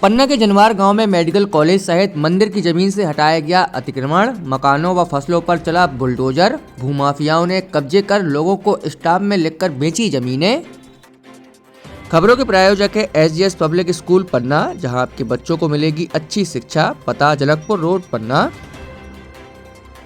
पन्ना के जनवार गांव में मेडिकल कॉलेज सहित मंदिर की जमीन से हटाया गया अतिक्रमण, मकानों व फसलों पर चला बुलडोजर, भूमाफियाओं ने कब्जे कर लोगों को स्टाम्प में लिखकर बेची जमीनें। खबरों के प्रायोजक है SGS पब्लिक स्कूल पन्ना, जहां आपके बच्चों को मिलेगी अच्छी शिक्षा। पता जनकपुर रोड पन्ना।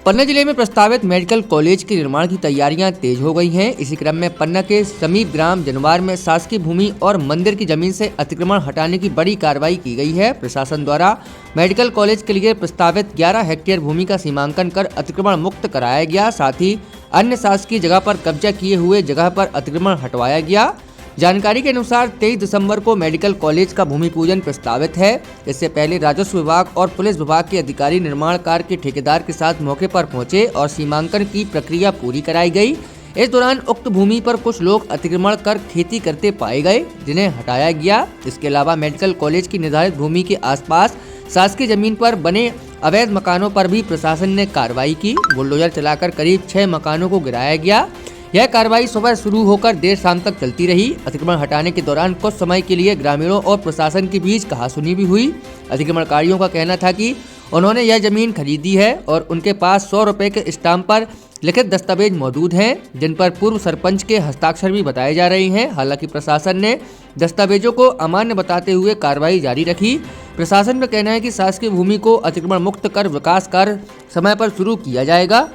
पन्ना जिले में प्रस्तावित मेडिकल कॉलेज के निर्माण की तैयारियां तेज हो गई हैं। इसी क्रम में पन्ना के समीप ग्राम जनवार में शासकीय भूमि और मंदिर की जमीन से अतिक्रमण हटाने की बड़ी कार्रवाई की गई है। प्रशासन द्वारा मेडिकल कॉलेज के लिए प्रस्तावित 11 हेक्टेयर भूमि का सीमांकन कर अतिक्रमण मुक्त कराया गया। साथ ही अन्य शासकीय जगह पर कब्जा किए हुए जगह पर अतिक्रमण हटवाया गया। जानकारी के अनुसार 23 दिसंबर को मेडिकल कॉलेज का भूमि पूजन प्रस्तावित है। इससे पहले राजस्व विभाग और पुलिस विभाग के अधिकारी निर्माण कार्य के ठेकेदार के साथ मौके पर पहुंचे और सीमांकन की प्रक्रिया पूरी कराई गई। इस दौरान उक्त भूमि पर कुछ लोग अतिक्रमण कर खेती करते पाए गए, जिन्हें हटाया गया। इसके अलावा मेडिकल कॉलेज की निर्धारित भूमि के आसपास शासकीय जमीन पर बने अवैध मकानों पर भी प्रशासन ने कार्रवाई की। बुलडोजर चलाकर करीब 6 मकानों को गिराया गया। यह कार्रवाई सुबह शुरू होकर देर शाम तक चलती रही। अतिक्रमण हटाने के दौरान कुछ समय के लिए ग्रामीणों और प्रशासन के बीच कहासुनी भी हुई। अतिक्रमणकारियों का कहना था कि उन्होंने यह जमीन खरीदी है और उनके पास 100 रुपए के स्टाम्प पर लिखित दस्तावेज मौजूद हैं, जिन पर पूर्व सरपंच के हस्ताक्षर भी बताए जा रहे हैं। हालांकि प्रशासन ने दस्तावेजों को अमान्य बताते हुए कार्रवाई जारी रखी। प्रशासन का कहना है कि शासकीय भूमि को अतिक्रमण मुक्त कर विकास कार्य समय पर शुरू किया जाएगा।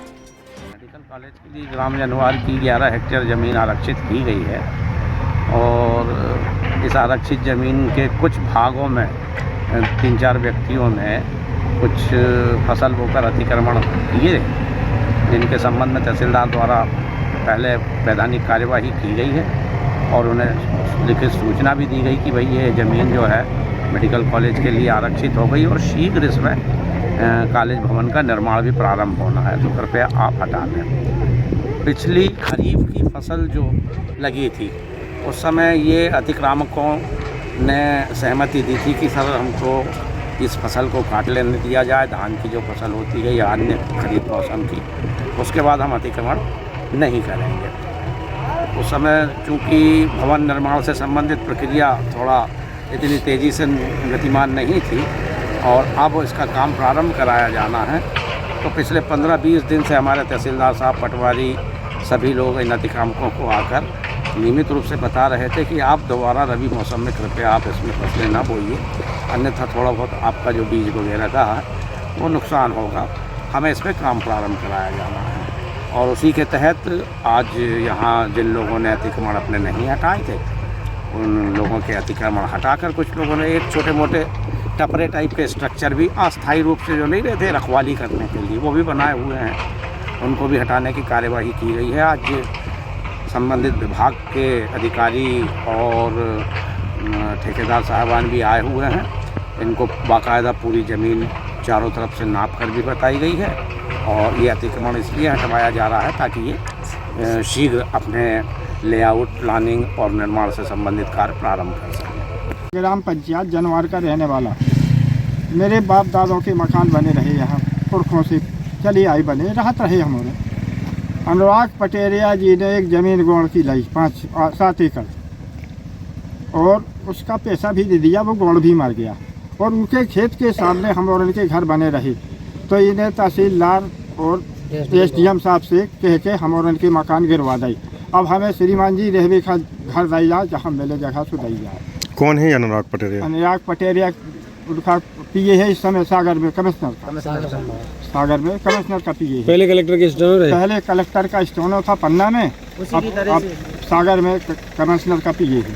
कॉलेज के लिए ग्राम जनवार की 11 हेक्टेयर ज़मीन आरक्षित की गई है और इस आरक्षित ज़मीन के कुछ भागों में 3-4 व्यक्तियों ने कुछ फसल बोकर अतिक्रमण किए, जिनके संबंध में तहसीलदार द्वारा पहले वैधानिक कार्यवाही की गई है और उन्हें लिखित सूचना भी दी गई कि भाई ये ज़मीन जो है मेडिकल कॉलेज के लिए आरक्षित हो गई और शीघ्र इसमें कॉलेज भवन का निर्माण भी प्रारंभ होना है, तो कृपया आप हटा दें। पिछली खरीफ की फसल जो लगी थी उस समय ये अतिक्रामकों ने सहमति दी थी कि सर हमको इस फसल को काट लेने दिया जाए, धान की जो फसल होती है या अन्य खरीफ मौसम की, उसके बाद हम अतिक्रमण नहीं करेंगे। उस समय चूँकि भवन निर्माण से संबंधित प्रक्रिया थोड़ा इतनी तेज़ी से गतिमान नहीं थी और अब इसका काम प्रारंभ कराया जाना है, तो पिछले 15-20 दिन से हमारे तहसीलदार साहब, पटवारी, सभी लोग इन अतिक्रमकों को आकर नियमित रूप से बता रहे थे कि आप दोबारा रबी मौसम में कृपया आप इसमें फसलें ना बोइए, अन्यथा थोड़ा बहुत आपका जो बीज वगैरह का है वो नुकसान होगा। हमें इस पर काम प्रारंभ कराया जाना है और उसी के तहत आज यहाँ जिन लोगों ने अतिक्रमण अपने नहीं हटाए थे उन लोगों के अतिक्रमण हटाकर कुछ लोगों ने एक छोटे मोटे टपरे टाइप के स्ट्रक्चर भी अस्थायी रूप से जो नहीं रहते रखवाली करने के लिए, वो भी बनाए हुए हैं, उनको भी हटाने की कार्यवाही की गई है। आज संबंधित विभाग के अधिकारी और ठेकेदार साहबान भी आए हुए हैं। इनको बाकायदा पूरी ज़मीन चारों तरफ से नाप कर भी बताई गई है और ये अतिक्रमण इसलिए हटवाया जा रहा है ताकि ये शीघ्र अपने लेआउट, प्लानिंग और निर्माण से संबंधित कार्य प्रारंभ कर सकें। ग्राम पंचायत जनवार का रहने वाला, मेरे बाप दादों के मकान बने रहे यहाँ पुरखों से चली आई बने राहत रहे हमारे। अनुराग पटेरिया जी ने एक ज़मीन गोड़ की लाई 5-7 एकड़ और उसका पैसा भी दे दिया, वो गोड़ भी मर गया और उनके खेत के सामने हम और उनके घर बने रहे। तो इन्हें तहसीलदार और SDM साहब से कह के हम और उनके मकान गिरवा दी। अब हमें श्रीमान जी रहने का घर दी जाए, जहाँ मिले जगह से दी जाए। कौन है अनुराग पटेरिया? अनुराग पटेरिया उनका PA है इस समय सागर में, कमिश्नर का सागर में कमिश्नर का PA है। पहले कलेक्टर के स्टोनो रहे? पहले कलेक्टर का स्टोनो था पन्ना में, अब सागर में कमिश्नर का PA है।